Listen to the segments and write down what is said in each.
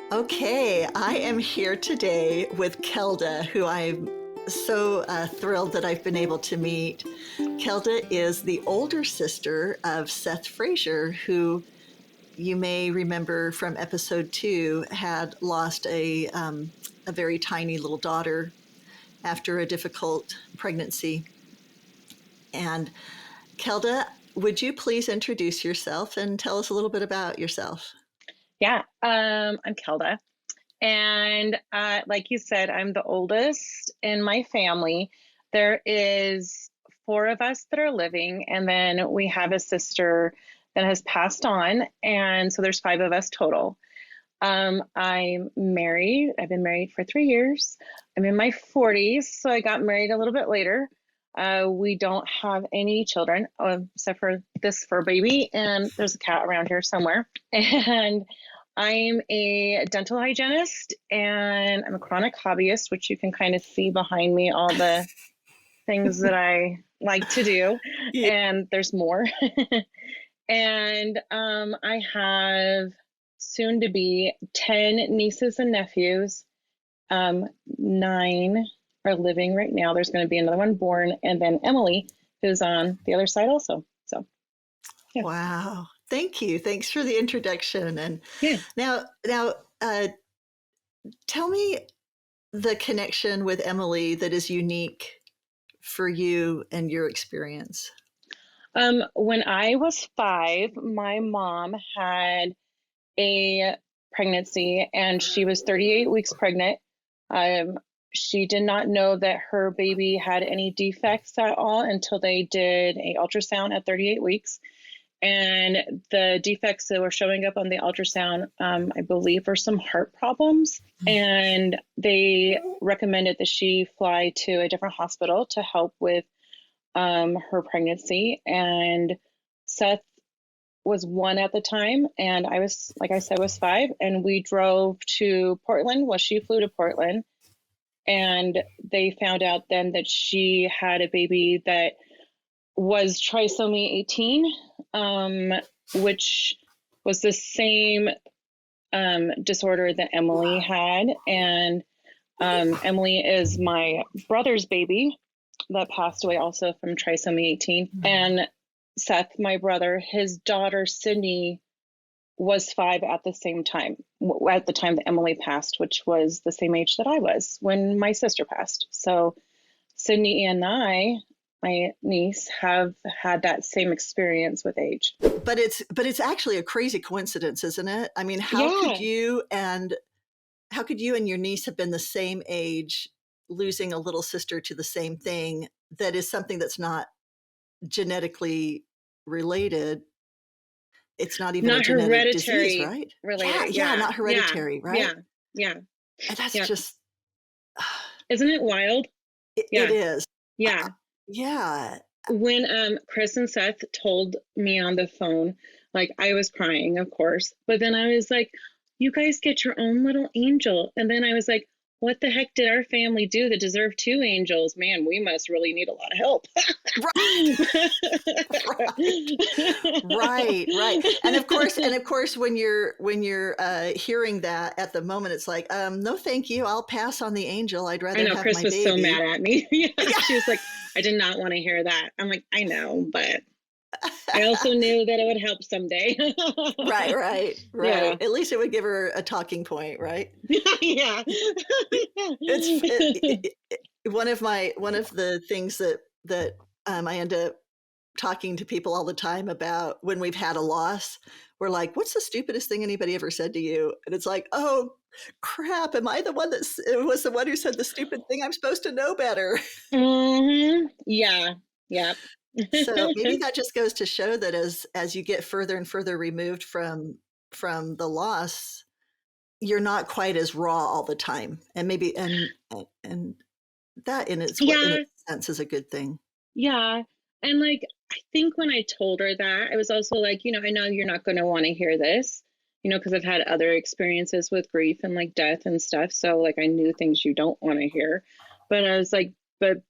Okay, I am here today with Kelda, who I'm so thrilled that I've been able to meet. Kelda is the older sister of Seth Frazier, who you may remember from episode 2 had lost a very tiny little daughter after a difficult pregnancy. And Kelda, would you please introduce yourself and tell us a little bit about yourself? Yeah, I'm Kelda. And like you said, I'm the oldest in my family. There is four of us that are living, and then we have a sister that has passed on. And so there's five of us total. I'm married. I've been married for 3 years. I'm in my 40s, so I got married a little bit later. We don't have any children except for this fur baby, and there's a cat around here somewhere. And I'm a dental hygienist and I'm a chronic hobbyist, which you can kind of see behind me, all the things that I like to do. Yeah. And there's more. And I have soon to be 10 nieces and nephews. 9 are living right now. There's going to be another one born. And then Emily, who's on the other side also. So, yeah. Wow. Thank you. Thanks for the introduction. And Yeah. now, tell me the connection with Emily that is unique for you and your experience. When I was 5, my mom had a pregnancy and she was 38 weeks pregnant. She did not know that her baby had any defects at all until they did a ultrasound at 38 weeks. And the defects that were showing up on the ultrasound, I believe, were some heart problems. And they recommended that she fly to a different hospital to help with her pregnancy. And Seth was 1 at the time, and I was, like I said, was 5, and we drove to Portland. Well, she flew to Portland, and they found out then that she had a baby that was trisomy 18, which was the same disorder that Emily had. And Emily is my brother's baby that passed away also from trisomy 18. And Seth, my brother, his daughter Sydney was 5 at the same time, at the time that Emily passed, which was the same age that I was when my sister passed. So Sydney and I, my niece, have had that same experience with age. But it's actually a crazy coincidence, isn't it? I mean, how Yeah. could you and your niece have been the same age, losing a little sister to the same thing that is something that's not genetically related? It's not even a Not genetic disease, hereditary right? related. Yeah, Yeah. not hereditary, right? Yeah. Yeah. And that's Yeah. just Isn't it wild? it Yeah. is. Yeah. Yeah. When Chris and Seth told me on the phone, like, I was crying, of course, but then I was like, you guys get your own little angel. And then I was like, what the heck did our family do that deserved 2 angels? Man, we must really need a lot of help. Right. Right. And of course, when you're hearing that at the moment, it's like, no, thank you. I'll pass on the angel. I'd I rather know have Chris my was so baby. mad at me. Yeah, Yeah. she was like, I did not want to hear that. I'm like, I know, but I also knew that it would help someday. Right. Yeah. At least it would give her a talking point, right? Yeah. One of the things that I end up talking to people all the time about when we've had a loss. We're like, what's the stupidest thing anybody ever said to you? And it's like, oh crap, am I the one that was the one who said the stupid thing? I'm supposed to know better. Yeah. Yep. So maybe that just goes to show that as you get further and further removed from the loss, you're not quite as raw all the time. And maybe and that in its Yeah. sense is a good thing. Yeah. And like, I think when I told her that, I was also like, I know you're not going to want to hear this, because I've had other experiences with grief and like death and stuff. So like, I knew things you don't want to hear. But I was like, but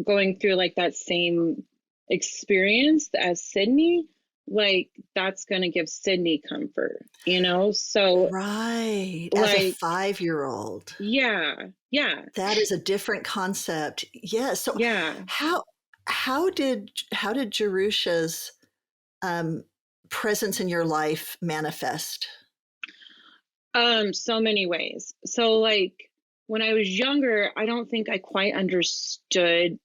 going through like that same experience as Sydney, like that's going to give Sydney comfort, you know? So Right. As a like, 5-year-old. yeah, yeah, That is a different concept. Yes. So yeah. how how did Jerusha's um, presence in your life manifest? So many ways. So like when I was younger, I don't think I quite understood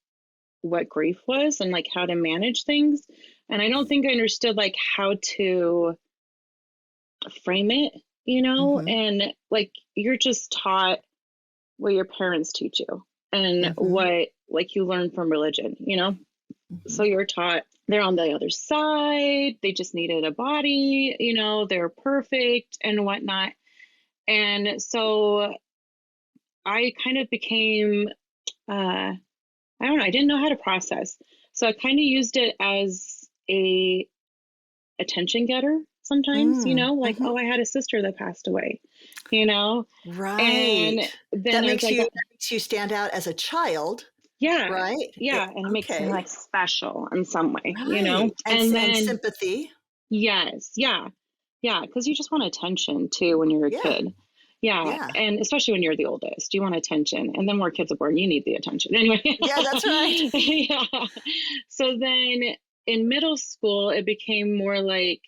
what grief was and like how to manage things. And I don't think I understood like how to frame it, you know? Mm-hmm. And like you're just taught what your parents teach you and Mm-hmm. what like you learn from religion, you know? Mm-hmm. So you're taught they're on the other side, they just needed a body, you know, they're perfect and whatnot. And so I kind of became, I don't know, I didn't know how to process. So I kind of used it as a attention getter sometimes, you know, like, Mm-hmm. oh, I had a sister that passed away, you know, and Right. then That as makes I you got, that makes you stand out as a child, yeah, right? yeah, and it makes me Okay. like special in some way, you know, Right. And and and then, sympathy. yes, yeah, yeah, because you just want attention too when you're a Yeah. kid. Yeah, Yeah. and especially when you're the oldest, you want attention. And then more kids are born, you need the attention. Anyway, Yeah, that's right. yeah. So then in middle school, it became more like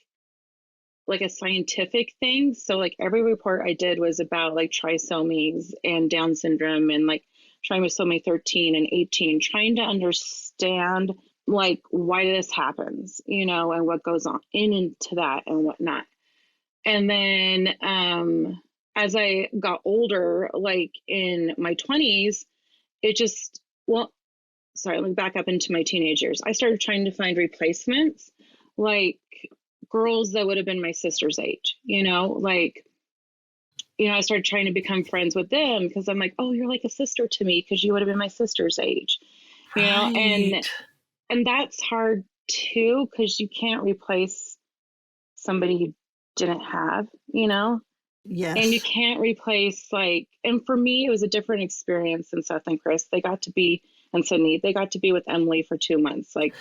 a scientific thing. So like every report I did was about like trisomies and Down syndrome and like trisomy 13 and 18, trying to understand like why this happens, you know, and what goes on into that and whatnot. And then as I got older, like in my 20s, it just, well, sorry, let me back up into my teenage years. I started trying to find replacements, like girls that would have been my sister's age, you know, like, you know, I started trying to become friends with them because I'm like, oh, you're like a sister to me because you would have been my sister's age, you know, Right. and that's hard too because you can't replace somebody you didn't have, you know, and you Yes. can't replace like, and for me, it was a different experience than Seth and Chris. They got to be, and Sydney, they got to be with Emily for 2 months. Like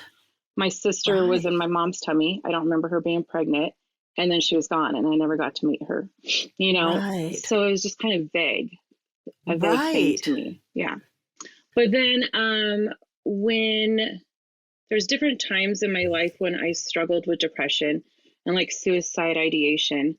my sister was Right. in my mom's tummy. I don't remember her being pregnant. And then she was gone and I never got to meet her, you know? Right. So it was just kind of vague, a vague thing Right. to me. Yeah. But then when there's different times in my life when I struggled with depression and like suicide ideation,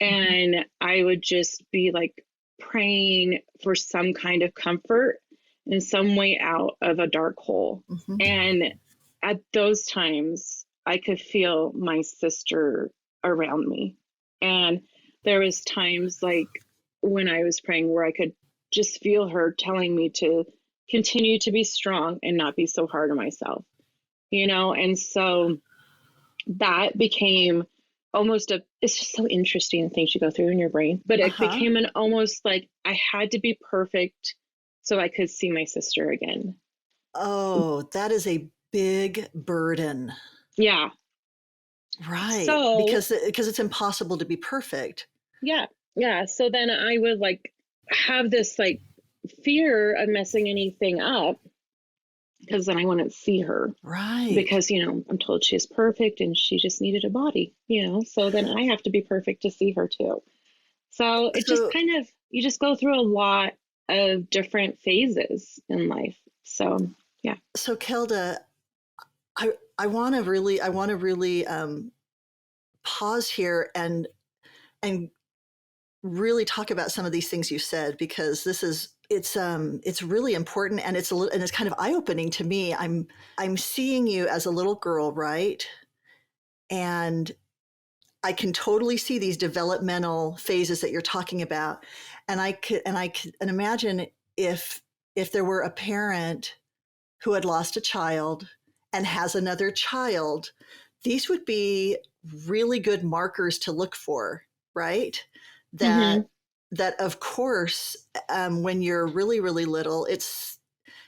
Mhm. and I would just be like praying for some kind of comfort in some way out of a dark hole. Mhm. And at those times, I could feel my sister around me. And there was times like when I was praying where I could just feel her telling me to continue to be strong and not be so hard on myself, you know? And so that became almost a, it's just so interesting the things you go through in your brain, but it Uh-huh. became an almost like I had to be perfect so I could see my sister again. Oh, that is a big burden. Yeah. Right. So Because it's impossible to be perfect. yeah, yeah, so then I would like have this like fear of messing anything up because then I wouldn't see her, Right. because you know I'm told she's perfect and she just needed a body, you know, so then I have to be perfect to see her too. So it just So kind of, you just go through a lot of different phases in life. So, yeah. so Kelda, I want to really pause here and really talk about some of these things you said because it's really important and it's kind of eye-opening to me. I'm seeing you as a little girl, right? And I can totally see these developmental phases that you're talking about. And imagine if there were a parent who had lost a child and has another child, these would be really good markers to look for, right? Mm-hmm. That of course, when you're really really little, it's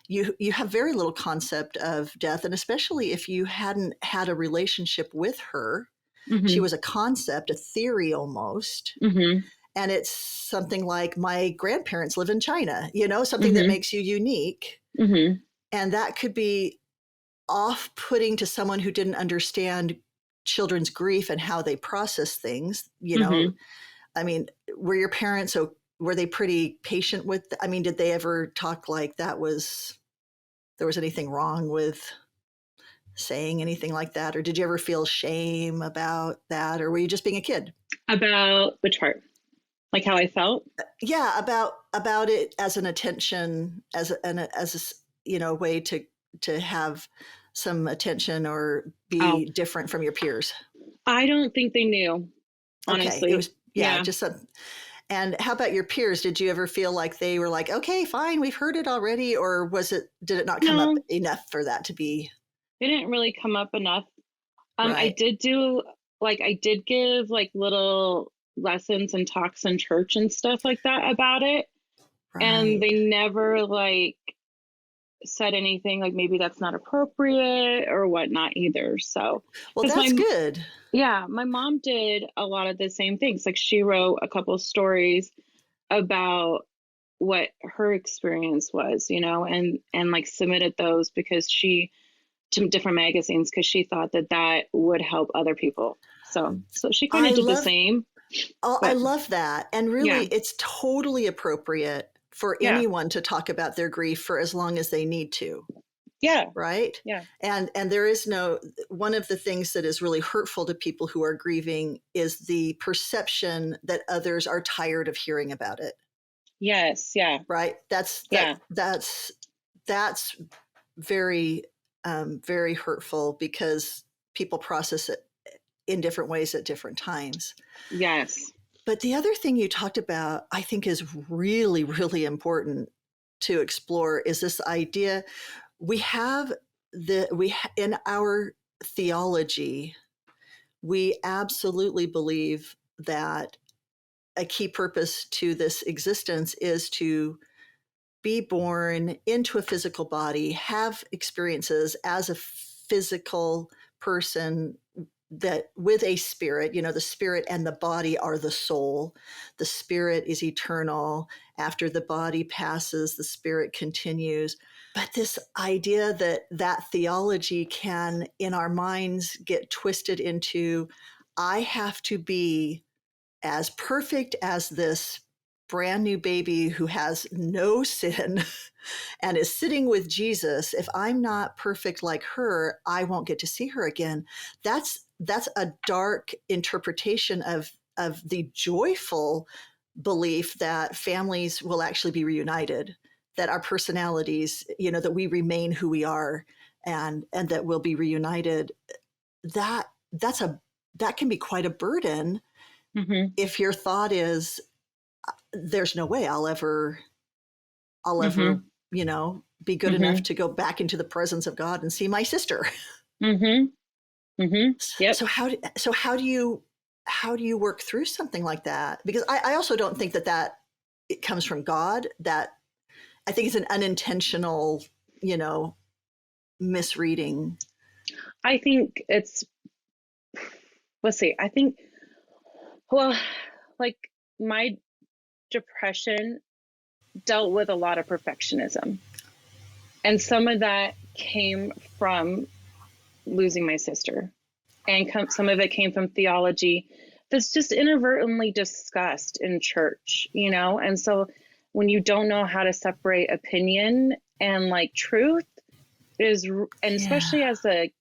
you have very little concept of death, and especially if you hadn't had a relationship with her. She Mm-hmm. was a concept, a theory almost. Mm-hmm. And it's something like my grandparents live in China, something that Mm-hmm. makes you unique. Mm-hmm. And that could be off putting to someone who didn't understand children's grief and how they process things, Mm-hmm. I mean, were your parents, were they pretty patient with, I mean, did they ever talk like there was anything wrong with saying anything like that? Or did you ever feel shame about that? Or were you just being a kid? About which part? Like how I felt? Yeah, about it as an attention, as a way to have some attention or Oh, be different from your peers. I don't think they knew, Okay, it honestly. was, yeah, Yeah. just some. And how about your peers? Did you ever feel like they were like, okay, fine, we've heard it already, or did it not come up No, enough for that to be it didn't really come up enough. I right? did do I did give like little lessons and talks in church and stuff like that about it. And Right. they never like said anything like maybe that's not appropriate or whatnot either. So, Well, because that's good. yeah, my mom did a lot of the same things. Like she wrote a couple stories about what her experience was, and like submitted those because she to different magazines because she thought that that would help other people. So she kind I of did the love same, I but love that. And really, yeah, it's totally appropriate for yeah, anyone to talk about their grief for as long as they need to, yeah, right? yeah, And there is no, one of the things that is really hurtful to people who are grieving is the perception that others are tired of hearing about it, yes, yeah, right? That's yeah, that's very very hurtful because people process it in different ways at different times. yes, But the other thing you talked about, I think, is really, really important to explore is this idea we have in our theology, we absolutely believe that a key purpose to this existence is to be born into a physical body, have experiences as a physical person that with a spirit, the spirit and the body are the soul. The spirit is eternal. After the body passes, the spirit continues. But this idea that theology can, in our minds, get twisted into, I have to be as perfect as this brand new baby who has no sin and is sitting with Jesus. If I'm not perfect like her, I won't get to see her again. That's a dark interpretation of the joyful belief that families will actually be reunited, that our personalities, that we remain who we are, and that we'll be reunited. That that's a that can be quite a burden mm-hmm, if your thought is there's no way I'll ever mm-hmm, be good enough mm-hmm, to go back into the presence of God and see my sister. mm-hmm, mm-hmm. Yep. So how do you work through something like that? Because I also don't think that it comes from God. That I think it's an unintentional, you know, misreading. I think it's let's see. I think well, like my depression dealt with a lot of perfectionism, and some of that came from losing my sister, and some of it came from theology that's just inadvertently discussed in church, and so when you don't know how to separate opinion and like truth is, and Yeah. especially as a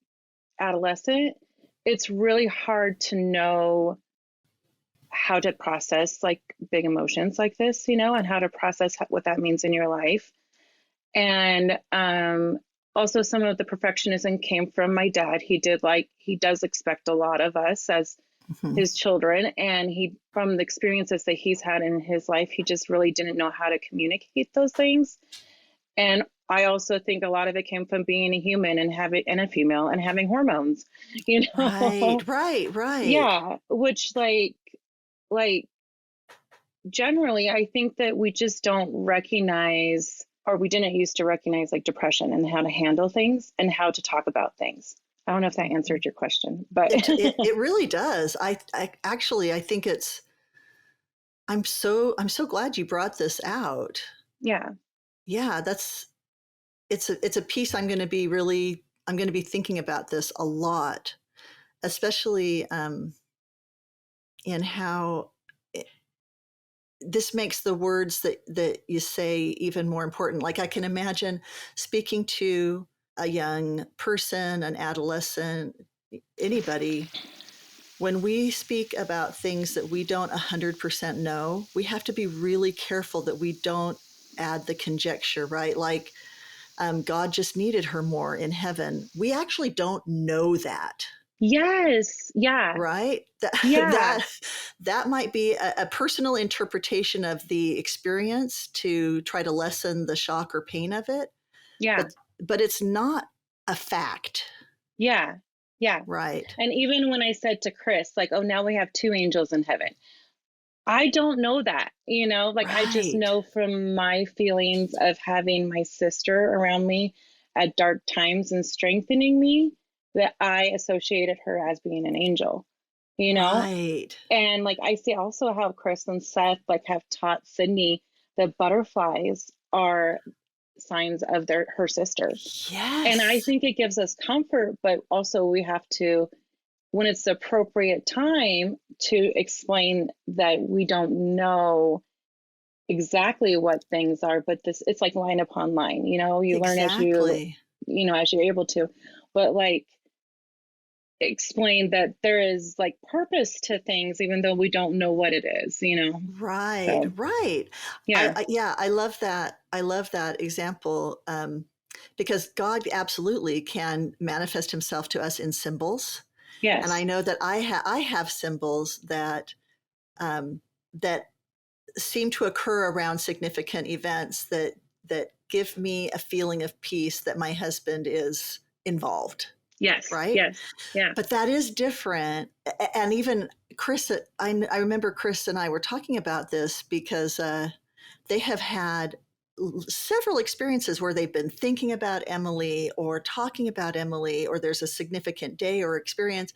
adolescent, it's really hard to know how to process like big emotions like this, and how to process what that means in your life. And also, some of the perfectionism came from my dad. He does expect a lot of us as Mhm. his children. And from the experiences that he's had in his life, he just really didn't know how to communicate those things. And I also think a lot of it came from being a human and a female and having hormones, you Right, know? right, right. Yeah, which like generally, I think that we just don't recognize, or we didn't used to recognize like depression and how to handle things and how to talk about things. I don't know if that answered your question, but It really does. I actually I think I'm so glad you brought this out. yeah. Yeah, it's a piece I'm going to be thinking about this a lot. especially in how this makes the words that you say even more important. Like I can imagine speaking to a young person, an adolescent, anybody, when we speak about things that we don't 100% know, we have to be really careful that we don't add the conjecture, right? Like God just needed her more in heaven. We actually don't know that. Yes. Yeah. Right? Yeah. That might be a personal interpretation of the experience to try to lessen the shock or pain of it. Yeah. But it's not a fact. Yeah. Yeah. Right. And even when I said to Chris, like, oh, now we have two angels in heaven, I don't know that, like I just Right. know from my feelings of having my sister around me at dark times and strengthening me that I associated her as being an angel, you know? Right. And like I see also how Chris and Seth like have taught Sydney that butterflies are signs of her sister. And I Yes. think it gives us comfort, but also we have to, when it's the appropriate time, to explain that we don't know exactly what things are, but it's like line upon line, you learn as Exactly. as you're able to, but like explain that there is like purpose to things even though we don't know what it is. Right. So Right. yeah. Yeah, I love that. I love that example because God absolutely can manifest himself to us in symbols. And I Yes. know that I have symbols um, that seem to occur around significant events that give me a feeling of peace that my husband is involved, Yes. right? Yes. Yeah. But that is different. And even Chris, I remember Chris and I were talking about this because they have had several experiences where they've been thinking about Emily or talking about Emily, or there's a significant day or experience,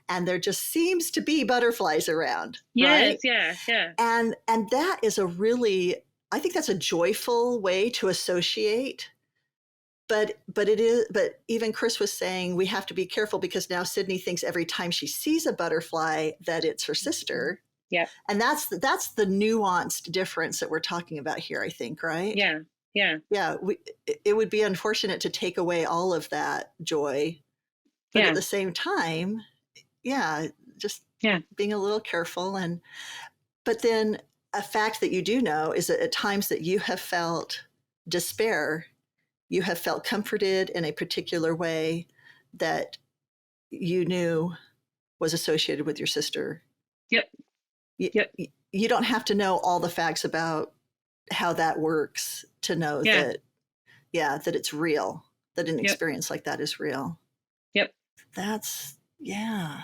and there just seems to be butterflies around, Yes. right? Yeah. Yeah. And that is a really, I think that's a joyful way to associate. But even Chris was saying we have to be careful because now Sydney thinks every time she sees a butterfly that it's her sister. Yeah. And that's the nuanced difference that we're talking about here, I think, right? Yeah. Yeah. Yeah, it would be unfortunate to take away all of that joy, but at Yeah. the same time, yeah, just Yeah. being a little careful. And but then a fact that you do know is that at times that you have felt despair, you have felt comforted in a particular way that you knew was associated with your sister. Yep. You, Yep. you don't have to know all the facts about how that works to know Yeah. that, yeah, that it's real, that an Yep. experience like that is real. Yep. That's, yeah.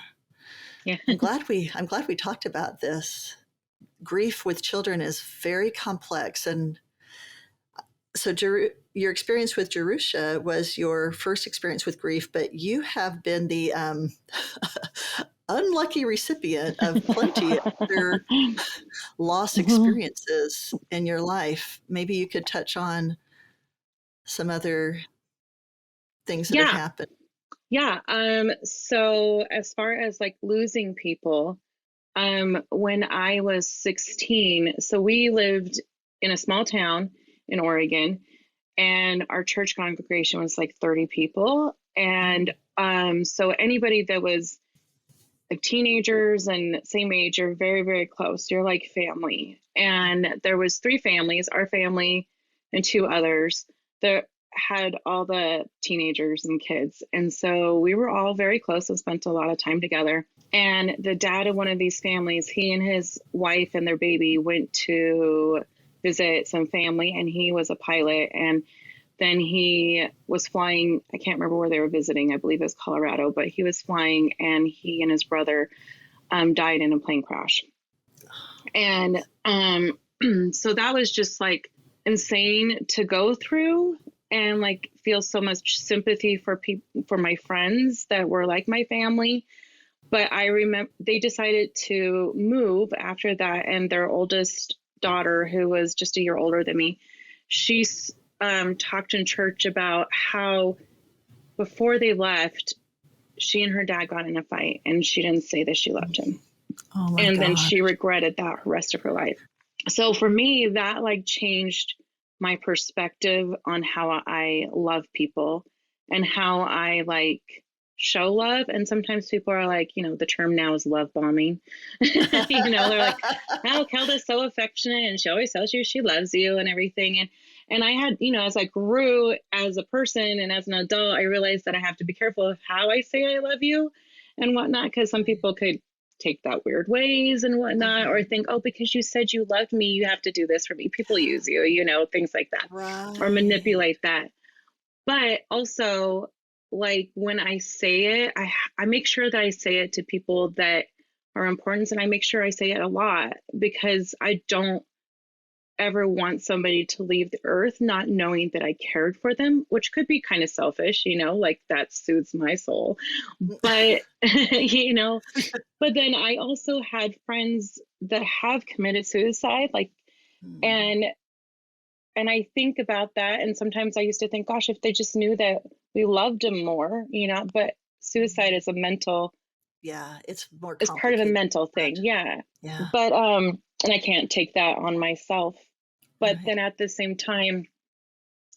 Yeah. I'm glad we talked about this. Grief with children is very complex. And so your experience with Jerusha was your first experience with grief, but you have been the unlucky recipient of plenty of other loss Mhm. experiences in your life. Maybe you could touch on some other things that have Yeah. happened. Yeah. So as far as like losing people, when I was 16, so we lived in a small town in Oregon, and our church congregation was like 30 people. And so anybody that was like teenagers and same age are very, very close. You're like family. And there was three families, our family and two others that had all the teenagers and kids. And so we were all very close and spent a lot of time together. And the dad of one of these families, he and his wife and their baby went to visit some family, and he was a pilot. And then he was flying, I can't remember where they were visiting, I believe it was Colorado, but he was flying, and he and his brother died in a plane crash. And so that was just like insane to go through, and like feel so much sympathy for people, for my friends that were like my family. But I remember they decided to move after that, and their oldest daughter, who was just a year older than me, she's talked in church about how before they left, she and her dad got in a fight and she didn't say that she loved him. Oh my And then God. she regretted that the rest of her life. So for me, that like changed my perspective on how I love people and how I like show love. And sometimes people are like, you know, the term now is love bombing. You know, they're like, oh, Kelda's so affectionate and she always tells you she loves you and everything. And I had, you know, as I grew as a person and as an adult, I realized that I have to be careful of how I say I love you and whatnot, because some people could take that weird ways and whatnot, or think, oh, because you said you loved me, you have to do this for me. People use you, you know, things like that, or Right. manipulate that. But also, like when I say it, I make sure that I say it to people that are important, and I make sure I say it a lot because I don't ever want somebody to leave the earth not knowing that I cared for them, which could be kind of selfish, you know, like that soothes my soul. But, you know, but then I also had friends that have committed suicide, like, Mm. and I think about that, and sometimes I used to think, gosh, if they just knew that we loved them more, you know, but suicide is a mental, Yeah, it's more is part of a complicated mental than thing. that. Yeah. Yeah. But and I can't take that on myself. But Right. then at the same time,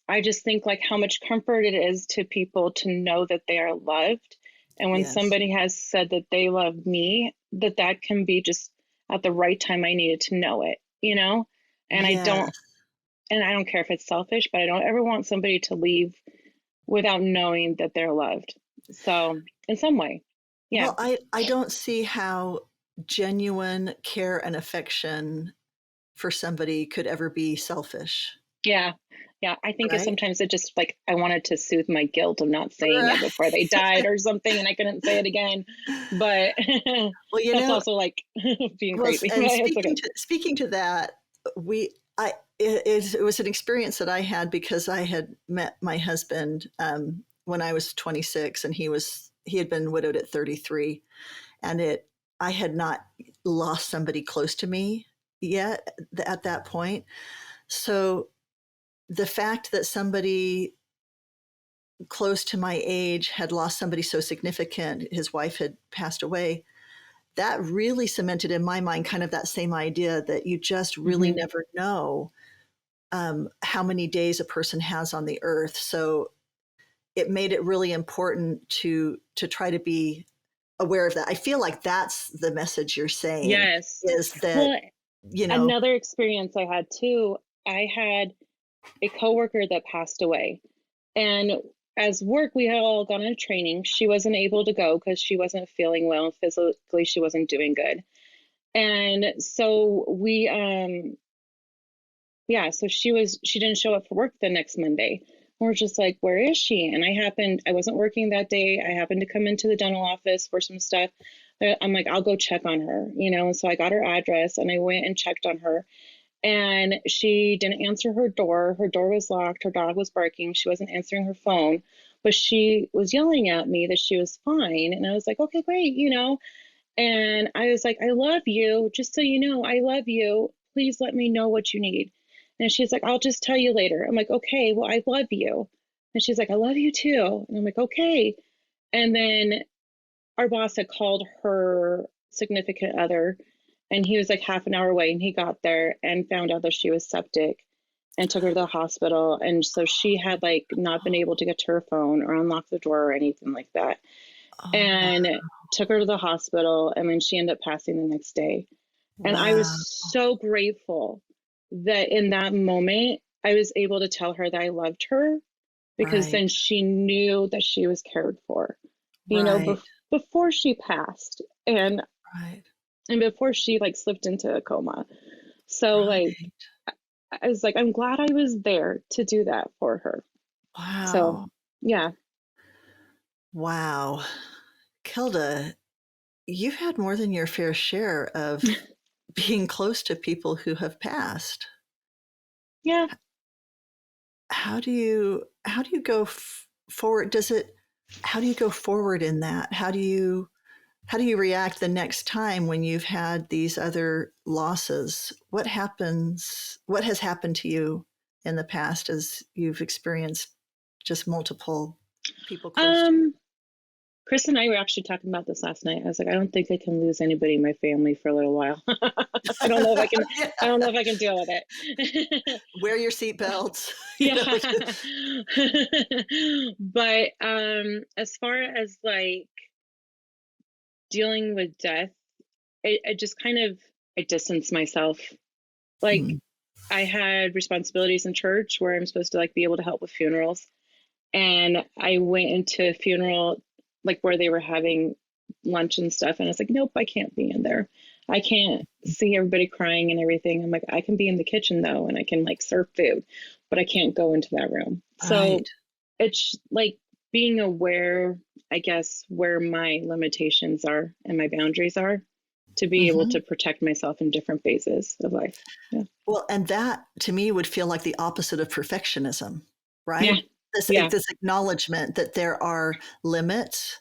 I just think like how much comfort it is to people to know that they are loved. And when Yes. somebody has said that they love me, that that can be just at the right time I needed to know it, you know? And Yes. I don't care if it's selfish, but I don't ever want somebody to leave without knowing that they're loved. So in some way, yeah, Well, I don't see how genuine care and affection for somebody could ever be selfish, yeah, yeah. I think it's right? sometimes it just like I wanted to soothe my guilt of not saying it Right. before they died or something, and I couldn't say it again. But Well, you that's know, also like being well, crazy. But and it's okay. speaking to that, we I it was an experience that I had because I had met my husband when I was 26, and he had been widowed at 33, and it I had not lost somebody close to me yet at that point. So the fact that somebody close to my age had lost somebody so significant, his wife had passed away, that really cemented in my mind kind of that same idea that you just really Hmm. never know how many days a person has on the earth. So it made it really important to try to be aware of that. I feel like that's the message you're saying, Yes. is that, Well, you know, another experience I had too. I had a coworker that passed away, and as work, we had all gone on training. She wasn't able to go because she wasn't feeling well and physically she wasn't doing good. And so we yeah, so she didn't show up for work the next Monday. We're just like, where is she? And I wasn't working that day. I happened to come into the dental office for some stuff. I'm like, I'll go check on her, you know. So I got her address and I went and checked on her. And she didn't answer her door. Her door was locked. Her dog was barking. She wasn't answering her phone, but she was yelling at me that she was fine. And I was like, okay, great, you know. And I was like, I love you. Just so you know, I love you. Please let me know what you need. And she's like, I'll just tell you later. I'm like, okay, well, I love you. And she's like, I love you too. And I'm like, okay. And then our boss had called her significant other, and he was like half an hour away, and he got there and found out that she was septic and took her to the hospital. And so she had like not been able to get to her phone or unlock the door or anything like that, oh, wow. and took her to the hospital, and then she ended up passing the next day. And I was Wow. so grateful that in that moment I was able to tell her that I loved her, because Right. then she knew that she was cared for, you know, Right. before she passed, Right. and before she like slipped into a coma. So like Right. I was like, I'm glad I was there to do that for her. So Wow. yeah. Wow. Kilda, you've had more than your fair share of being close to people who have passed. Yeah. How do you go forward? How do you go forward in that? How do you react the next time when you've had these other losses? What has happened to you in the past as you've experienced just multiple people close to you? Um Chris and I were actually talking about this last night. I was like, I don't think I can lose anybody in my family for a little while. I don't know if I can. Yeah. I don't know if I can deal with it. Wear your seatbelts. Yeah. But as far as like dealing with death, I just kind of I distance myself. Like Mm, I had responsibilities in church where I'm supposed to like be able to help with funerals. And I went into a funeral like where they were having lunch and stuff. And I was like, nope, I can't be in there. I can't see everybody crying and everything. I'm like, I can be in the kitchen though, and I can like serve food, but I can't go into that room. So right. it's like being aware, I guess, where my limitations are and my boundaries are to be able Hmm. to protect myself in different phases of life. Yeah. Well, and that to me would feel like the opposite of perfectionism, Yeah. right? Yeah. This acknowledgement that there are limits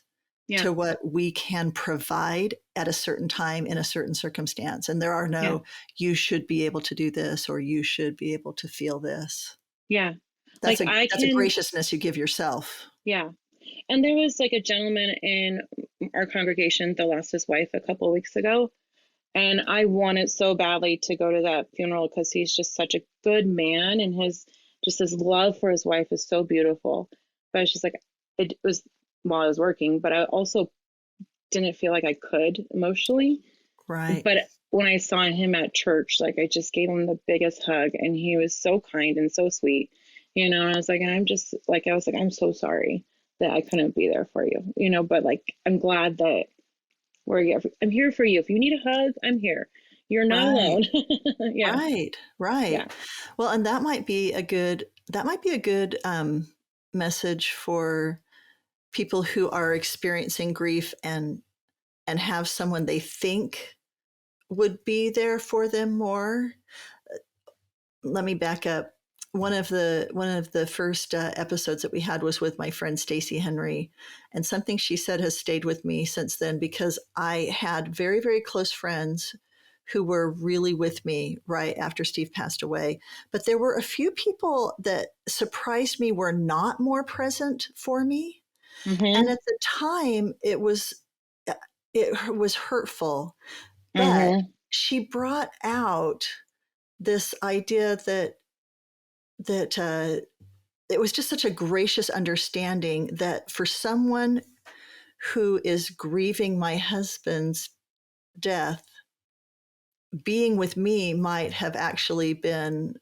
Yeah. to what we can provide at a certain time in a certain circumstance. And there are Yeah. no, you should be able to do this or you should be able to feel this. Yeah. Like I That's a can, graciousness you give yourself. yeah. And there was like a gentleman in our congregation that lost his wife a couple of weeks ago. And I wanted so badly to go to that funeral because he's just such a good man, and his love for his wife is so beautiful. But it's just like it was while I was working, but I also didn't feel like I could emotionally. Right. But when I saw him at church, like I just gave him the biggest hug, and he was so kind and so sweet, And I was like, I'm so sorry that I couldn't be there for you, But like, I'm glad that I'm here for you. If you need a hug, I'm here. You're not Right. alone. Yeah, Right. yeah, Right. Well, and that might be a good message for people who are experiencing grief and have someone they think would be there for them more. Let me back up. One of the first episodes that we had was with my friend Stacy Henry, and something she said has stayed with me since then because I had very very close friends who were really with me right after Steve passed away, but there were a few people that surprised me were not more present for me, and mm-hmm, at the time it was hurtful, but mm-hmm, she brought out this idea that it was just such a gracious understanding that for someone who is grieving my husband's death, being with me might have actually been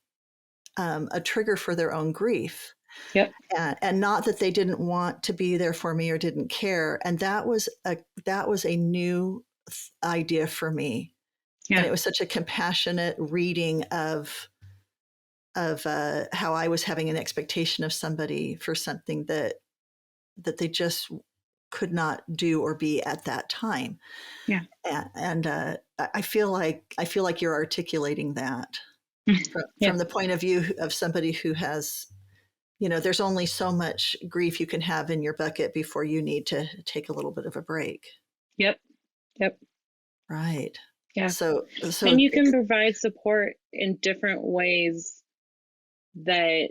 a trigger for their own grief. yep, And not that they didn't want to be there for me or didn't care. And that was a new idea for me. And yeah, it was such a compassionate reading of how I was having an expectation of somebody for something that they just could not do or be at that time. yeah, And I feel like you're articulating that yeah, from the point of view of somebody who has, there's only so much grief you can have in your bucket before you need to take a little bit of a break. yep, yep, Right. yeah. So And you can provide support in different ways that,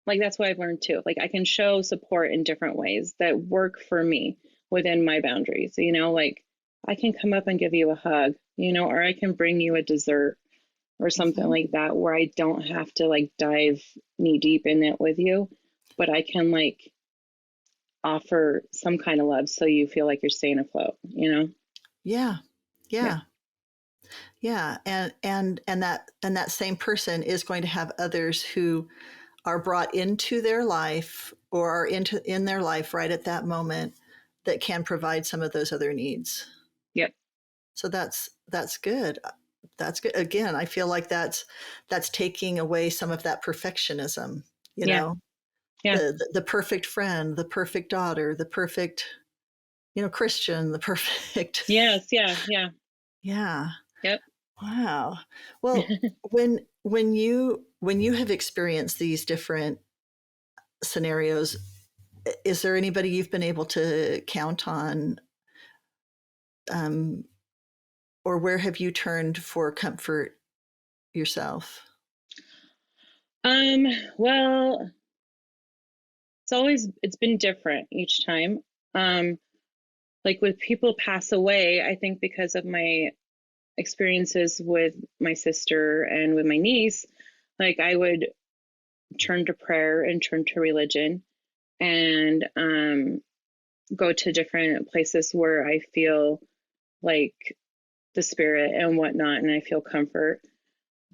like, that's what I've learned too. Like, I can show support in different ways that work for me within my boundaries. Like I can come up and give you a hug, or I can bring you a dessert or something Mhm. like that where I don't have to like dive knee deep in it with you, but I can like offer some kind of love so you feel like you're staying afloat. Yeah. Yeah. Yeah. Yeah. And that same person is going to have others who are brought into their life or are in their life right at that moment that can provide some of those other needs. Yep. So that's good. That's good. Again, I feel like that's taking away some of that perfectionism, you Yeah. know, Yeah. the perfect friend, the perfect daughter, the perfect, Christian, the perfect. Yes. Yeah. Yeah. Yeah. Yep. Wow. Well, when you have experienced these different scenarios, is there anybody you've been able to count on, um, or where have you turned for comfort yourself? Um, well, it's been different each time. Like when people pass away, I think because of my experiences with my sister and with my niece, like I would turn to prayer and turn to religion and go to different places where I feel like the spirit and whatnot, and I feel comfort.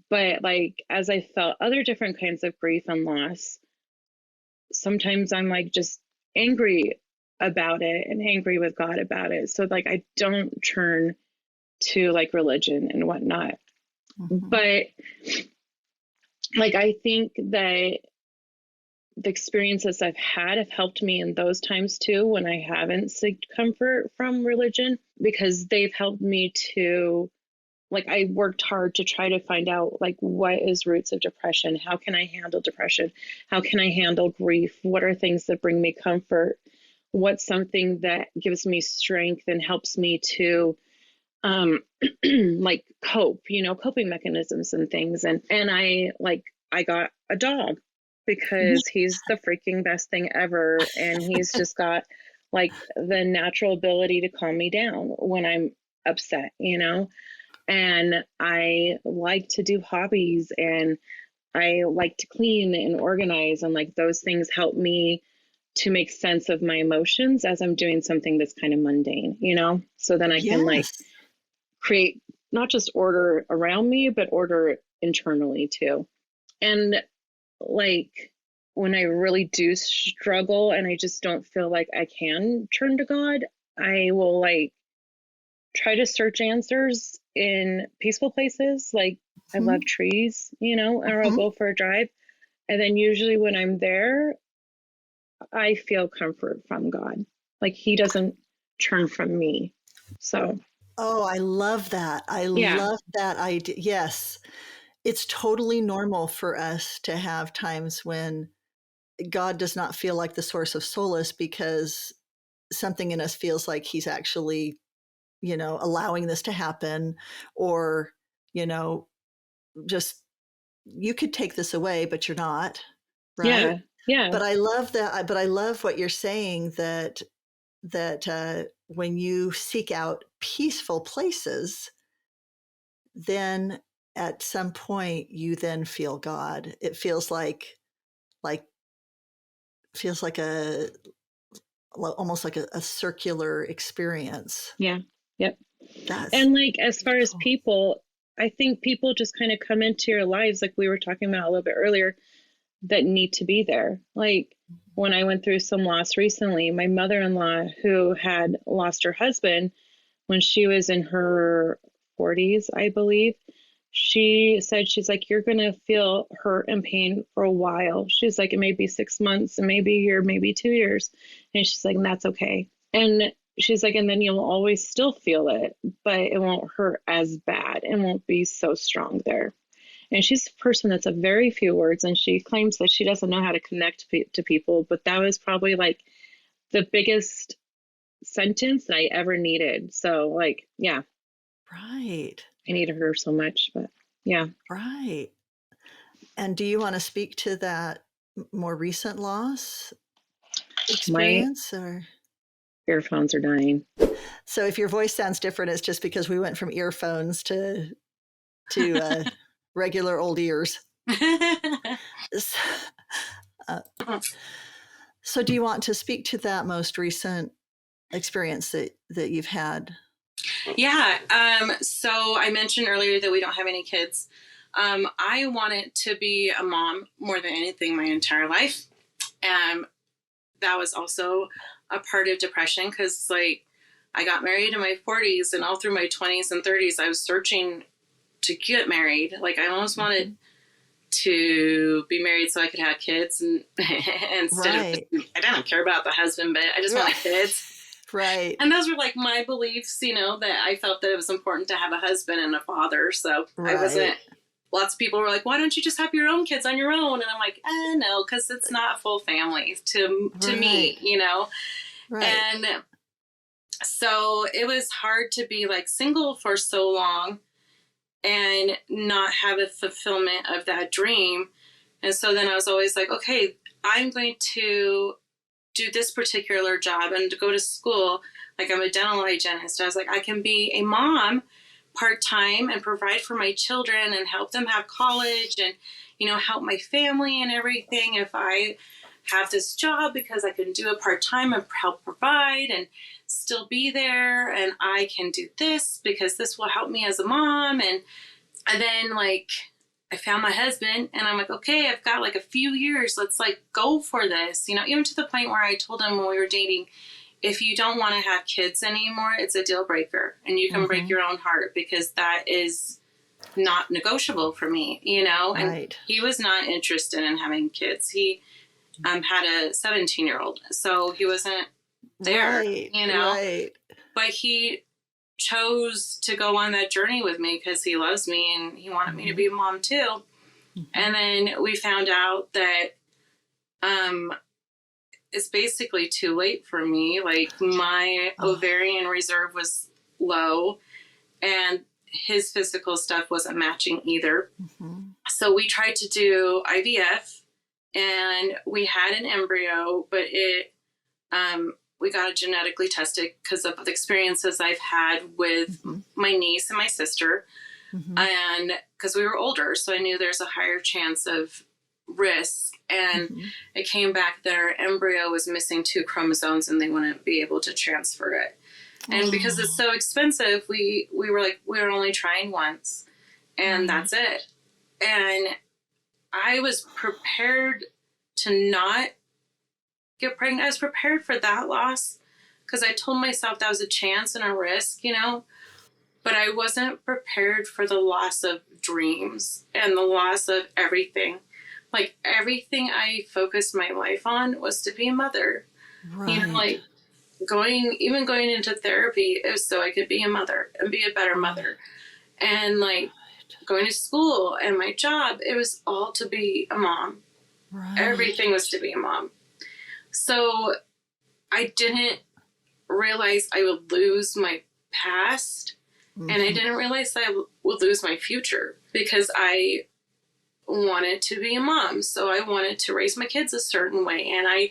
But like as I felt other different kinds of grief and loss, sometimes I'm like just angry about it and angry with God about it. So like I don't turn to like religion and whatnot. Mm-hmm. But like I think that the experiences I've had have helped me in those times too, when I haven't sought comfort from religion, because they've helped me to, like, I worked hard to try to find out, like, what is roots of depression? How can I handle depression? How can I handle grief? What are things that bring me comfort? What's something that gives me strength and helps me to like cope, coping mechanisms and things. And I got a dog because he's the freaking best thing ever. And he's just got like the natural ability to calm me down when I'm upset, and I like to do hobbies and I like to clean and organize, and like those things help me to make sense of my emotions as I'm doing something that's kind of mundane, so then I can like Yes. create not just order around me, but order internally too. And like when I really do struggle and I just don't feel like I can turn to God, I will like try to search answers in peaceful places. Like I Mm-hmm. love trees, or I'll Mm-hmm. go for a drive. And then usually when I'm there, I feel comfort from God. Like he doesn't turn from me. So, Oh, I love that. I yeah. love that idea. Yes. It's totally normal for us to have times when God does not feel like the source of solace because something in us feels like he's actually, allowing this to happen, or, you know, just you could take this away, but you're not, right? Yeah. Yeah. But I love that. But I love what you're saying, that when you seek out peaceful places, then at some point you then feel God. It like feels like almost like a circular experience. Yeah. Yep. That's And like as far as beautiful. people, I think people just kind of come into your lives, like we were talking about a little bit earlier, that need to be there. Like when I went through some loss recently, my mother-in-law, who had lost her husband when she was in her 40s, I believe, she said, she's like, you're going to feel hurt and pain for a while. She's like, it may be 6 months, and maybe a year, maybe 2 years. And she's like, and that's okay. And she's like, and then you'll always still feel it, but it won't hurt as bad and won't be so strong there. And she's a person that's a very few words, and she claims that she doesn't know how to connect to people, but that was probably like the biggest sentence that I ever needed. So like, yeah, Right. I needed her so much, but yeah. Right. And do you want to speak to that more recent loss My experience, or? earphones are dying. So if your voice sounds different, it's just because we went from earphones to regular old ears. So, uh, so do you want to speak to that most recent experience that you've had? Yeah. So I mentioned earlier that we don't have any kids. I wanted to be a mom more than anything my entire life. That was also a part of depression because, like, I got married in my 40s, and all through my 20s and 30s, I was searching to get married. Like, I almost wanted to be married so I could have kids, and instead of Right. I didn't care about the husband, but I just wanted kids. Right. And those were like my beliefs, that I felt that it was important to have a husband and a father. So I wasn't, lots of people were like, why don't you just have your own kids on your own? And I'm like, no, because it's not a full family to me, Right. And so it was hard to be like single for so long and not have a fulfillment of that dream. And so then I was always like, okay, I'm going to do this particular job and to go to school. Like, I'm a dental hygienist. I was like, I can be a mom part-time and provide for my children and help them have college and, you know, help my family and everything if I have this job, because I can do it part-time and help provide and still be there. And I can do this because this will help me as a mom. And then, like, I found my husband and I'm like, okay, I've got like a few years. Let's like go for this, you know, even to the point where I told him when we were dating, if you don't want to have kids anymore, it's a deal breaker and you can break your own heart, because that is not negotiable for me, you know? And he was not interested in having kids. He had a 17-year-old, so he wasn't there, you know, but he chose to go on that journey with me because he loves me and he wanted me to be a mom too. And then we found out that it's basically too late for me. Like, my ovarian reserve was low and his physical stuff wasn't matching either. So we tried to do IVF and we had an embryo, but we got it genetically tested because of the experiences I've had with my niece and my sister. And because we were older, so I knew there's a higher chance of risk. And it came back that our embryo was missing 2 chromosomes and they wouldn't be able to transfer it. And because it's so expensive, we were like, we're only trying once and that's it. And I was prepared to not get pregnant. I was prepared for that loss because I told myself that was a chance and a risk, you know, but I wasn't prepared for the loss of dreams and the loss of everything. Like, everything I focused my life on was to be a mother. You know, like going into therapy is so I could be a mother and be a better mother. And like going to school and my job, it was all to be a mom. Everything was to be a mom. So I didn't realize I would lose my past, and I didn't realize I would lose my future, because I wanted to be a mom. So I wanted to raise my kids a certain way, and I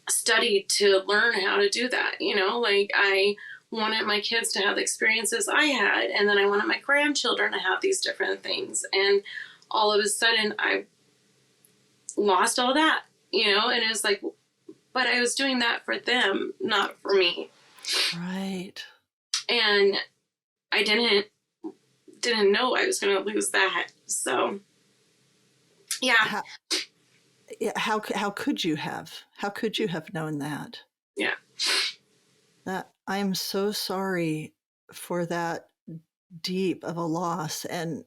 studied to learn how to do that. You know, like, I wanted my kids to have the experiences I had, and then I wanted my grandchildren to have these different things. And all of a sudden I lost all that, you know, and it was like, but I was doing that for them, not for me. And I didn't know I was going to lose that. So, yeah. How could you have? How could you have known that? Yeah. That I am so sorry for that deep of a loss, and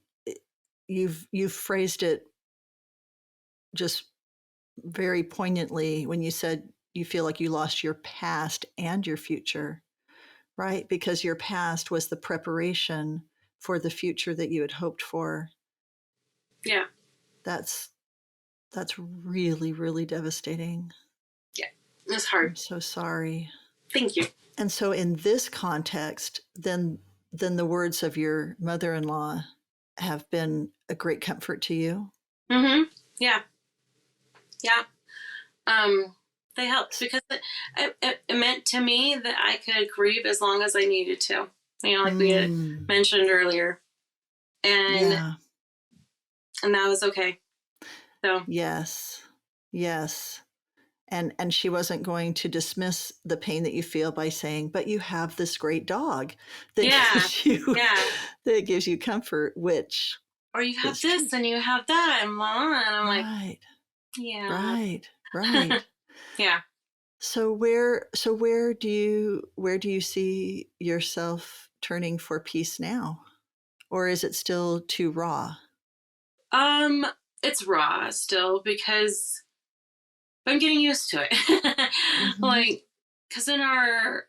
you've phrased it just very poignantly when you said you feel like you lost your past and your future, right? Because your past was the preparation for the future that you had hoped for. Yeah. That's really, really devastating. Yeah. It's hard. I'm so sorry. Thank you. And so in this context, then the words of your mother-in-law have been a great comfort to you. Yeah. Yeah. They helped because it meant to me that I could grieve as long as I needed to, you know, like we had mentioned earlier. And that was okay. So yes. And she wasn't going to dismiss the pain that you feel by saying, but you have this great dog that gives you comfort, which, or you have this and you have that and I'm like, right. Yeah. So where do you see yourself turning for peace now? Or is it still too raw? It's raw still because I'm getting used to it. Like, because in our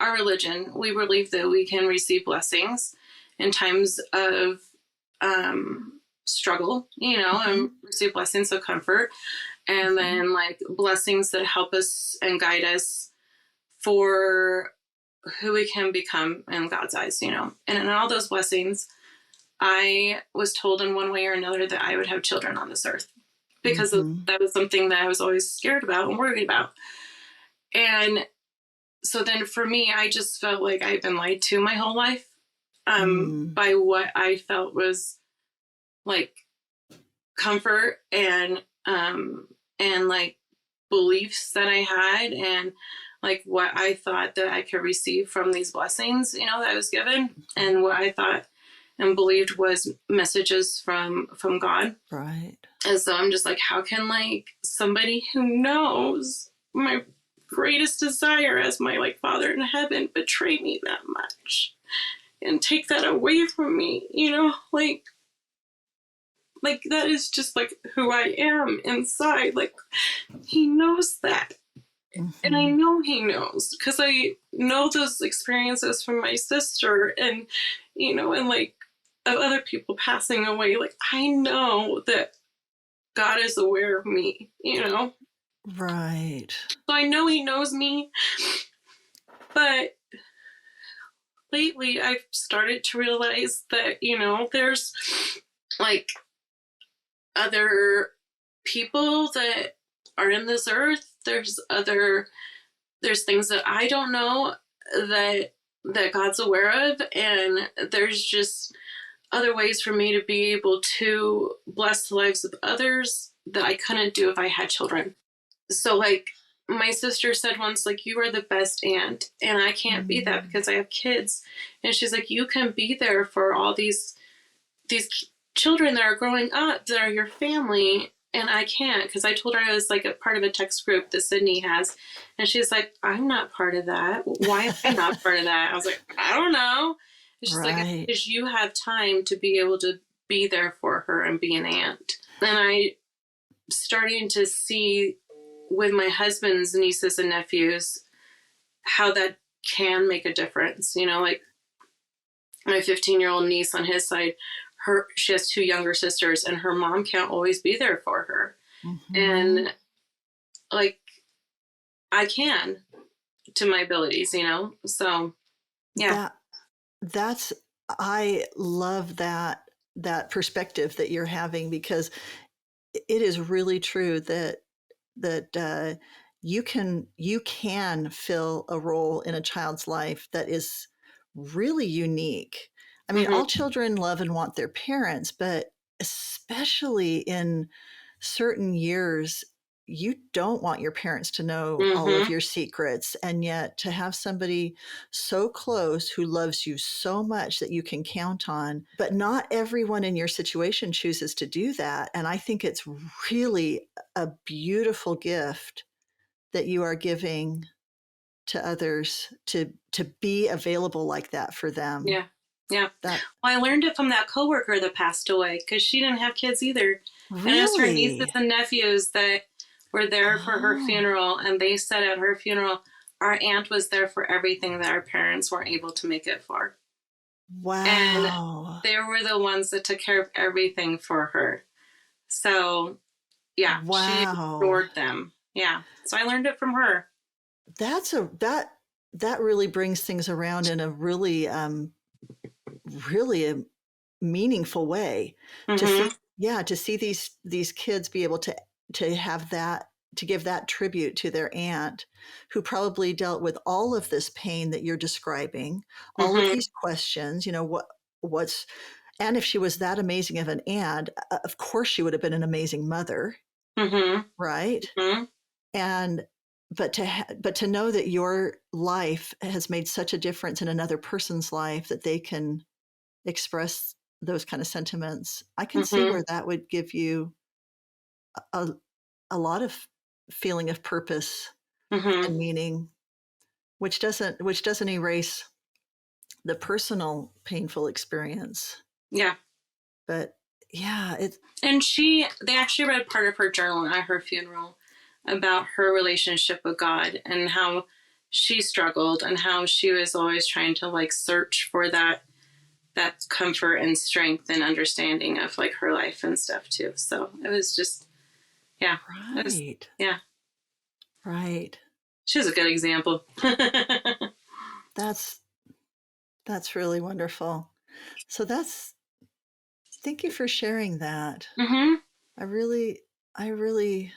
religion, we believe that we can receive blessings in times of struggle, you know, and receive blessings of comfort, and then like blessings that help us and guide us for who we can become in God's eyes, you know. And in all those blessings, I was told in one way or another that I would have children on this earth. because that was something that I was always scared about and worried about. And so then for me, I just felt like I've been lied to my whole life, by what I felt was like comfort and like beliefs that I had, and like what I thought that I could receive from these blessings, you know, that I was given, and what I thought and believed was messages from God. Right. And so I'm just like, how can like somebody who knows my greatest desire as my like Father in heaven betray me that much and take that away from me, you know, like that is just like who I am inside. Like he knows that. And I know he knows because I know those experiences from my sister and, you know, and like of other people passing away. Like I know that God is aware of me, you know? Right. So I know he knows me, but lately I've started to realize that, you know, there's like other people that are in this earth. There's things that I don't know that God's aware of, and there's just other ways for me to be able to bless the lives of others that I couldn't do if I had children. So like my sister said once, like, you are the best aunt, and I can't be that because I have kids. And she's like, you can be there for all these children that are growing up that are your family, and I can't, because I told her I was like a part of a text group that Sydney has, and she's like, I'm not part of that. Why am I not part of that? I was like, I don't know. And she's like, because you have time to be able to be there for her and be an aunt. And I starting to see with my husband's nieces and nephews how that can make a difference. You know, like my 15-year-old niece on his side, she has 2 younger sisters, and her mom can't always be there for her. And like I can, to my abilities, you know? So yeah. I love that perspective that you're having, because it is really true that you can fill a role in a child's life that is really unique. I mean, all children love and want their parents, but especially in certain years, you don't want your parents to know all of your secrets. And yet to have somebody so close who loves you so much that you can count on, but not everyone in your situation chooses to do that. And I think it's really a beautiful gift that you are giving to others, to be available like that for them. Yeah. Yeah. Well, I learned it from that coworker that passed away, because she didn't have kids either. Really? And it was her nieces and nephews that were there for her funeral. And they said at her funeral, our aunt was there for everything that our parents weren't able to make it for. Wow. And they were the ones that took care of everything for her. So yeah, she adored them. Yeah. So I learned it from her. That really brings things around in a really really a meaningful way, to see these kids be able to have that, to give that tribute to their aunt, who probably dealt with all of this pain that you're describing, all of these questions, you know, what's, and if she was that amazing of an aunt, of course she would have been an amazing mother, right? And but to know that your life has made such a difference in another person's life, that they can express those kind of sentiments, I can see where that would give you a lot of feeling of purpose and meaning, which doesn't erase the personal painful experience. Yeah. But yeah, and they actually read part of her journal at her funeral about her relationship with God and how she struggled and how she was always trying to like search for that comfort and strength and understanding of like her life and stuff too. So it was just, yeah. Right. Yeah. Right. She was a good example. That's really wonderful. So thank you for sharing that. I really I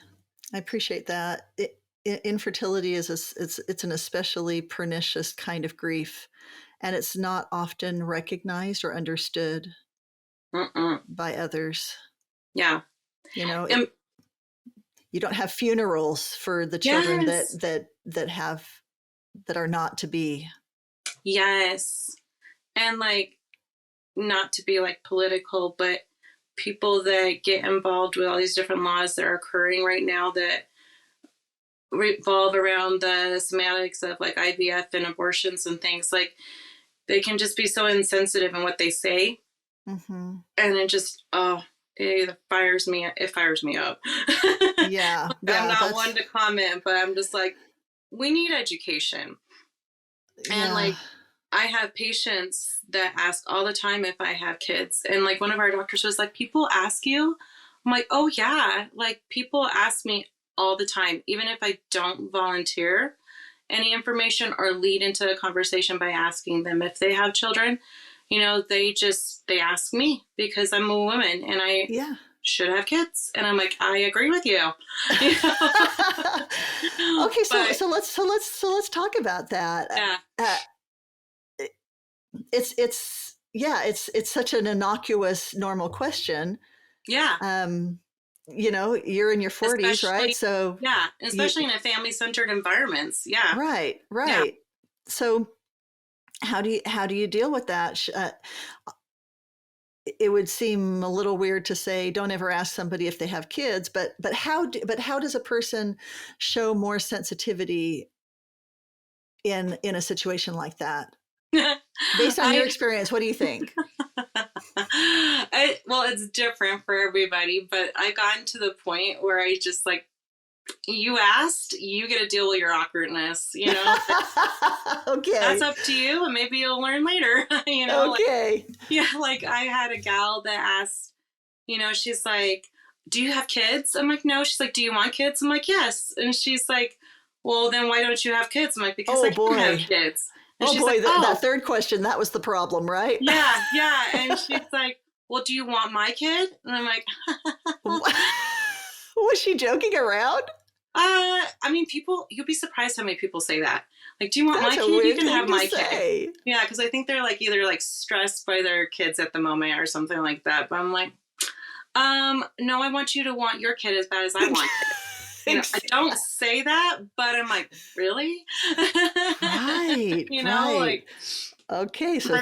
appreciate that. Infertility is it's an especially pernicious kind of grief, and it's not often recognized or understood by others. Yeah. You know, And you don't have funerals for the children yes. that are not to be. Yes. And like, not to be like political, but people that get involved with all these different laws that are occurring right now that revolve around the semantics of like IVF and abortions and things, like they can just be so insensitive in what they say. Mm-hmm. And it just, it fires me up. Yeah. I'm not one to comment, but I'm just like, we need education. And like, I have patients that ask all the time if I have kids. And like one of our doctors was like, people ask you? I'm like, oh yeah. Like people ask me all the time, even if I don't volunteer any information or lead into a conversation by asking them if they have children. You know, they ask me because I'm a woman and I should have kids. And I'm like, I agree with you. You know? Okay. So let's talk about that. Yeah. It's such an innocuous, normal question. Yeah. You know, you're in your 40s, right? So yeah, especially in a family-centered environments. Yeah. Right. Yeah. So how do you deal with that? It would seem a little weird to say don't ever ask somebody if they have kids, but how does a person show more sensitivity in a situation like that? Based on your experience, what do you think? Well, it's different for everybody, but I've gotten to the point where I just like, you asked, you get to deal with your awkwardness, you know? Okay. That's up to you, and maybe you'll learn later, you know? Okay. Like I had a gal that asked, you know, she's like, do you have kids? I'm like, no. She's like, do you want kids? I'm like, yes. And she's like, well, then why don't you have kids? I'm like, because I can't have kids. And she's like, that third question, that was the problem, right? Yeah. And she's like, well, do you want my kid? And I'm like, was she joking around? I mean, you'll be surprised how many people say that. Like, do you want my kid? You can have my kid. Yeah, because I think they're like either like stressed by their kids at the moment or something like that. But I'm like, no, I want you to want your kid as bad as I want it. You know, I don't say that, but I'm like, really? Right. You know, like, okay. So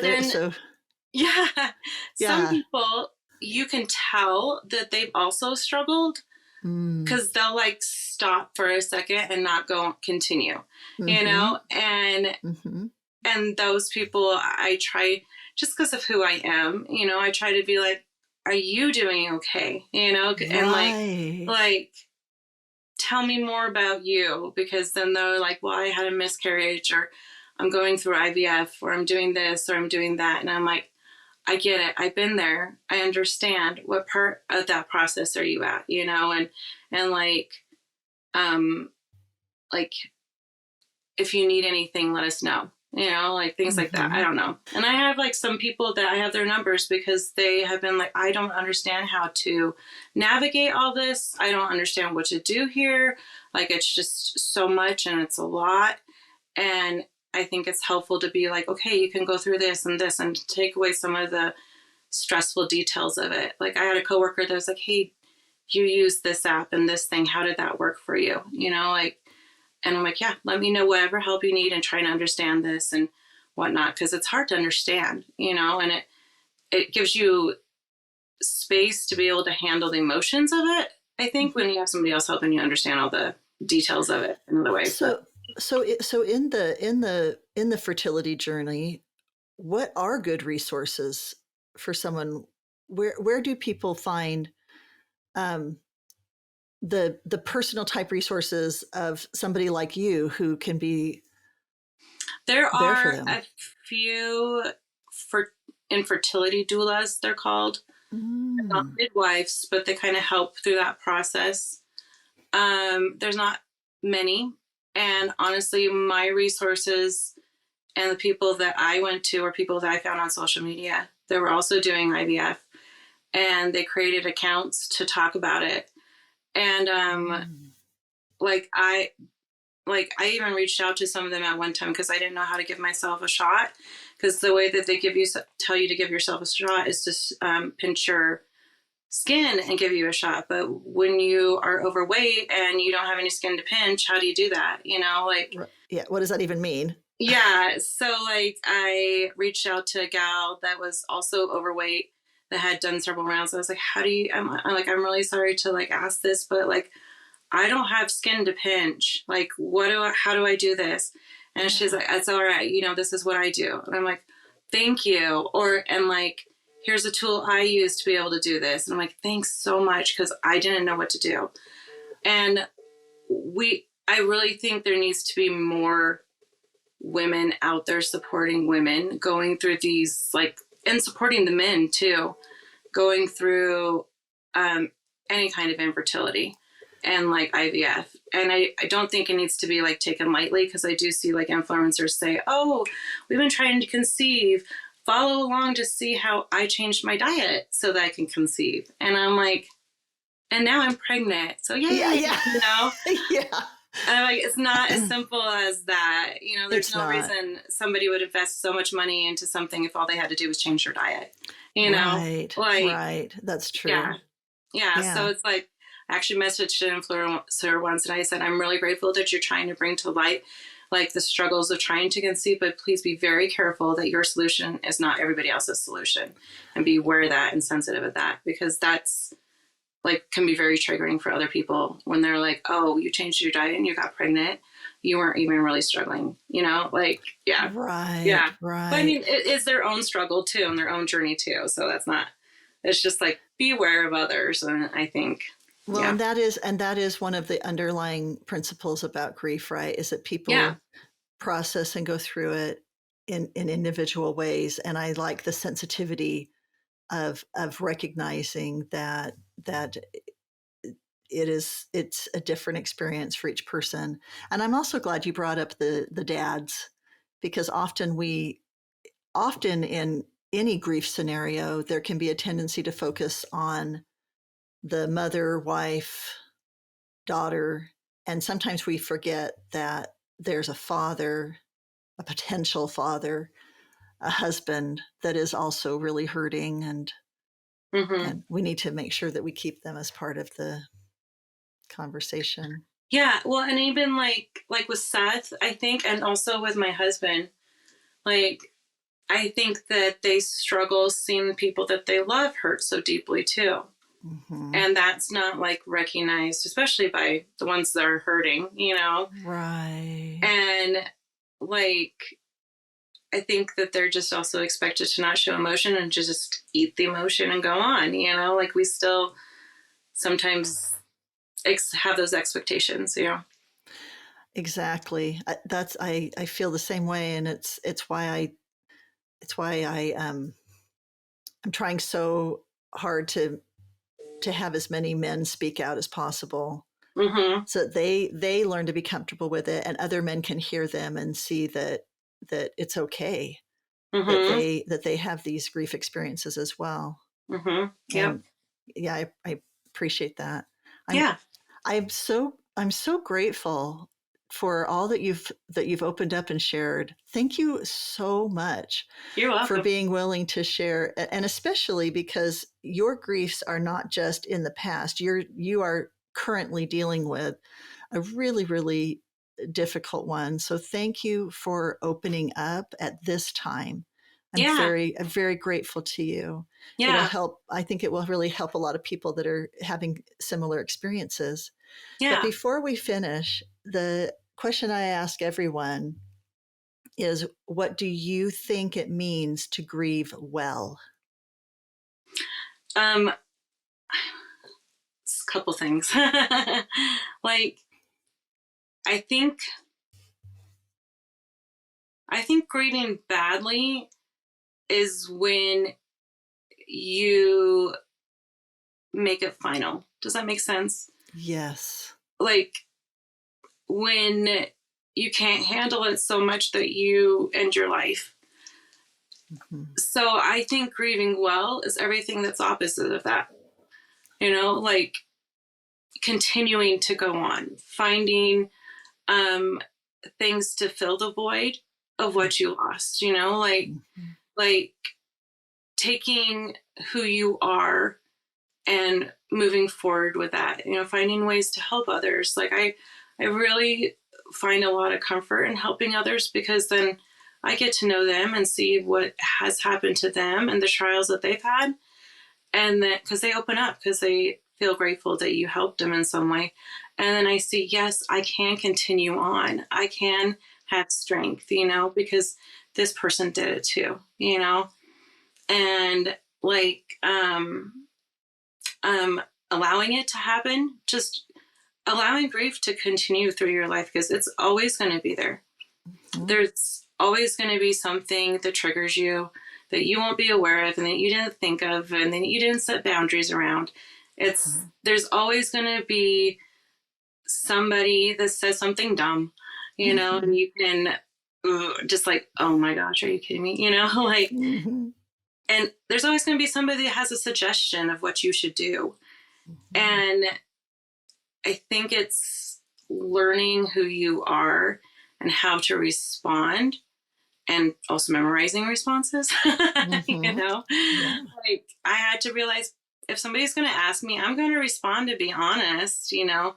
some people, you can tell that they've also struggled because they'll like stop for a second and not continue, you know? And those people, I try, just because of who I am, you know, I try to be like, are you doing okay? You know? And like, tell me more about you, because then they're like, well, I had a miscarriage, or I'm going through IVF, or I'm doing this, or I'm doing that. And I'm like, I get it. I've been there. I understand. What part of that process are you at? You know, and like if you need anything, let us know. You know, like things like that. I don't know. And I have like some people that I have their numbers because they have been like, I don't understand how to navigate all this. I don't understand what to do here. Like, it's just so much and it's a lot. And I think it's helpful to be like, okay, you can go through this and take away some of the stressful details of it. Like, I had a coworker that was like, hey, you use this app and this thing. How did that work for you? You know, like, and I'm like, yeah, let me know whatever help you need and trying to understand this and whatnot, because it's hard to understand, you know, and it gives you space to be able to handle the emotions of it. I think when you have somebody else helping you understand all the details of it in other ways. So in the fertility journey, what are good resources for someone? Where do people find the personal type resources of somebody like you who can be there are for them? A few infertility doulas, they're called. They're not midwives, but they kind of help through that process. There's not many, and honestly, my resources and the people that I went to are people that I found on social media that were also doing IVF, and they created accounts to talk about it. And like I even reached out to some of them at one time because I didn't know how to give myself a shot. Because the way that they tell you to give yourself a shot is to pinch your skin and give you a shot. But when you are overweight and you don't have any skin to pinch, how do you do that? You know, like, yeah, what does that even mean? Yeah. So like I reached out to a gal that was also overweight that had done several rounds. I was like, how do you, I'm like, I'm really sorry to like ask this, but like, I don't have skin to pinch. Like, how do I do this? And she's like, it's all right. You know, this is what I do. And I'm like, thank you. And like, here's a tool I use to be able to do this. And I'm like, thanks so much. Cause I didn't know what to do. And I really think there needs to be more women out there supporting women going through these, like, and supporting the men too, going through any kind of infertility and like IVF. And I don't think it needs to be like taken lightly, because I do see like influencers say, oh, we've been trying to conceive, follow along to see how I changed my diet so that I can conceive. And I'm like, and now I'm pregnant. So yeah. You know? Yeah. And I'm like, it's not as simple as that. You know, there's no reason somebody would invest so much money into something if all they had to do was change their diet. You know? Right. That's true. Yeah. So it's like, I actually messaged an influencer once and I said, I'm really grateful that you're trying to bring to light like the struggles of trying to conceive, but please be very careful that your solution is not everybody else's solution, and be aware of that and sensitive of that, because that's like can be very triggering for other people when they're like, oh, you changed your diet and you got pregnant. You weren't even really struggling, you know, like, yeah. Right. Yeah. Right. But I mean, it is their own struggle too and their own journey too. So it's just like, be aware of others. And I think, well, and that is one of the underlying principles about grief, right? Is that people process and go through it in individual ways. And I like the sensitivity of recognizing that it's a different experience for each person. And I'm also glad you brought up the dads, because often in any grief scenario, there can be a tendency to focus on the mother, wife, daughter, and sometimes we forget that there's a father, a potential father, a husband that is also really hurting, and we need to make sure that we keep them as part of the conversation. Yeah, well, and even like with Seth, I think, and also with my husband, like, I think that they struggle seeing the people that they love hurt so deeply too. And that's not like recognized, especially by the ones that are hurting, you know? Right. And like, I think that they're just also expected to not show emotion and to just eat the emotion and go on, you know? Like, we still sometimes have those expectations, you know? Exactly. I feel the same way, and it's why I'm trying so hard to have as many men speak out as possible, so that they learn to be comfortable with it, and other men can hear them and see that it's okay, that they have these grief experiences as well. Yeah. Yeah, I appreciate that. I'm so grateful for all that you've opened up and shared. Thank you so much. You're welcome. For being willing to share, and especially because your griefs are not just in the past. You are currently dealing with a really, really difficult one. So thank you for opening up at this time. I'm very grateful to you. Yeah. It'll help. I think it will really help a lot of people that are having similar experiences. Yeah. But before we finish, the question I ask everyone is, what do you think it means to grieve well? A couple things. Like, I think grieving badly is when you make it final. Does that make sense? Yes. Like, when you can't handle it so much that you end your life. So I think grieving well is everything that's opposite of that. You know, like, continuing to go on, finding things to fill the void of what you lost, you know, like taking who you are and moving forward with that, you know, finding ways to help others. Like I really find a lot of comfort in helping others, because then I get to know them and see what has happened to them and the trials that they've had. And that, because they open up, because they feel grateful that you helped them in some way. And then I see, yes, I can continue on. I can have strength, you know, because this person did it too, you know. And like allowing it to happen, just allowing grief to continue through your life, because it's always going to be there. Mm-hmm. There's always going to be something that triggers you that you won't be aware of and that you didn't think of and that you didn't set boundaries around. It's there's always going to be somebody that says something dumb, you know, and you can just like, oh my gosh, are you kidding me? You know, like, and there's always going to be somebody that has a suggestion of what you should do. And I think it's learning who you are and how to respond, and also memorizing responses, you know, like I had to realize if somebody's going to ask me, I'm going to respond to be honest, you know,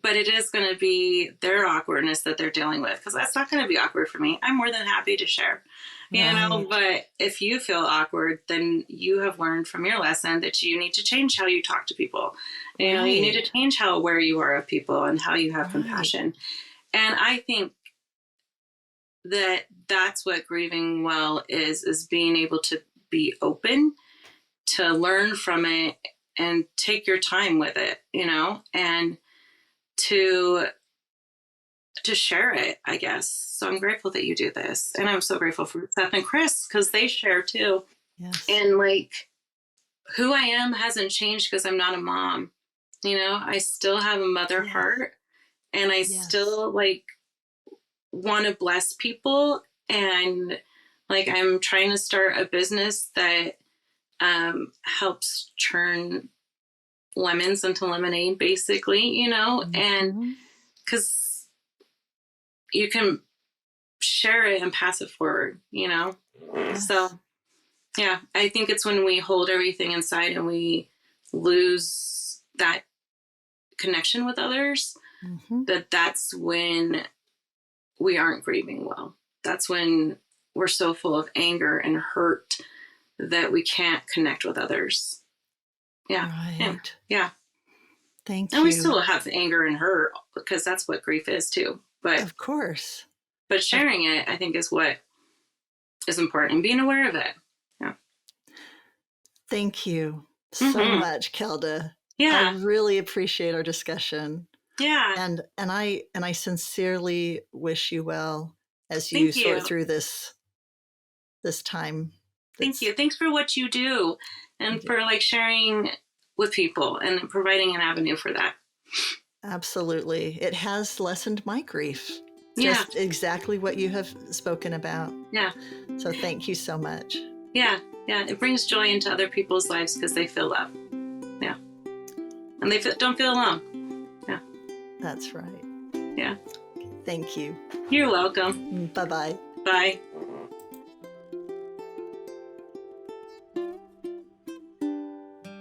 but it is going to be their awkwardness that they're dealing with, because that's not going to be awkward for me. I'm more than happy to share, you know, but if you feel awkward, then you have learned from your lesson that you need to change how you talk to people. You know, you need to change how aware you are of people and how you have compassion. And I think that that's what grieving well is being able to be open, to learn from it and take your time with it, you know, and to share it, I guess. So I'm grateful that you do this. And I'm so grateful for Seth and Chris, because they share too. Yes. And like who I am hasn't changed because I'm not a mom. You know, I still have a mother heart, and I still like want to bless people, and like I'm trying to start a business that helps turn lemons into lemonade, basically, you know, and because you can share it and pass it forward, you know. So yeah, I think it's when we hold everything inside and we lose that connection with others, that's when we aren't grieving well. That's when we're so full of anger and hurt that we can't connect with others. Yeah. Right. Yeah. Thank you. And we still have anger and hurt, because that's what grief is too. But of course. But sharing it, I think, is what is important, and being aware of it. Yeah. Thank you so much, Kelda. Yeah. I really appreciate our discussion. Yeah. And I sincerely wish you well as you sort through this time. Thank you. Thanks for what you do, and for like sharing with people and providing an avenue for that. Absolutely. It has lessened my grief. Just exactly what you have spoken about. Yeah. So thank you so much. Yeah. Yeah. It brings joy into other people's lives because they feel love. Yeah. And they don't feel alone. Yeah. That's right. Yeah. Thank you. You're welcome. Bye-bye. Bye.